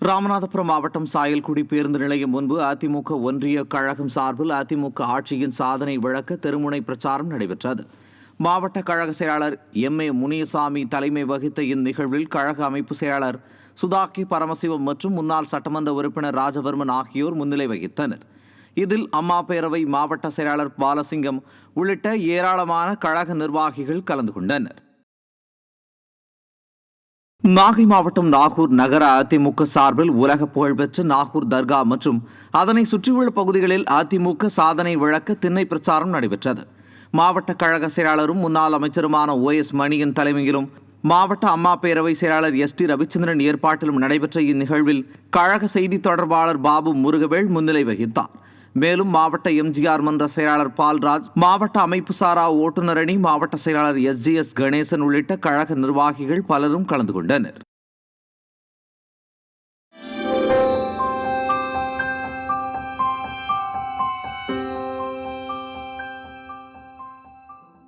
ராமநாதபுரம் மாவட்டம் சாயல்குடி பேருந்து நிலையம் முன்பு அதிமுக ஒன்றிய கழகம் சார்பில் அதிமுக ஆட்சியின் சாதனை விளக்க தெருமுனை பிரச்சாரம் நடைபெற்றது. மாவட்ட கழக செயலாளர் எம்.ஏ. முனியசாமி தலைமை வகித்த இந்நிகழ்வில் கழக அமைப்பு செயலாளர் சுதாகி பரமசிவம் மற்றும் முன்னாள் சட்டமன்ற உறுப்பினர் ராஜவர்மன் ஆகியோர் முன்னிலை வகித்தனர். இதில் அம்மா பேரவை மாவட்ட செயலாளர் பாலசிங்கம் உள்ளிட்ட ஏராளமான கழக நிர்வாகிகள் கலந்து கொண்டனர். நாகை மாவட்டம் நாகூர் நகர அதிமுக சார்பில் உலக புகழ்பெற்ற நாகூர் தர்கா மற்றும் அதனை சுற்றியுள்ள பகுதிகளில் அதிமுக சாதனை விளக்க திண்ணை பிரச்சாரம் நடைபெற்றது. மாவட்ட கழக செயலாளரும் முன்னாள் அமைச்சருமான OS மணியன் தலைமையிலும் மாவட்ட அம்மா பேரவை செயலாளர் ST ரவிச்சந்திரன் ஏற்பாட்டிலும் நடைபெற்ற இந்நிகழ்வில் கழக செய்தி தொடர்பாளர் பாபு முருகவேல் முன்னிலை வகித்தார். மேலும் மாவட்ட MGR மன்ற செயலாளர் பால்ராஜ், மாவட்ட அமைப்பு சாரா ஓட்டுநர் அணி மாவட்ட செயலாளர் SGS கணேசன் உள்ளிட்ட கழக நிர்வாகிகள் பலரும் கலந்து கொண்டனர்.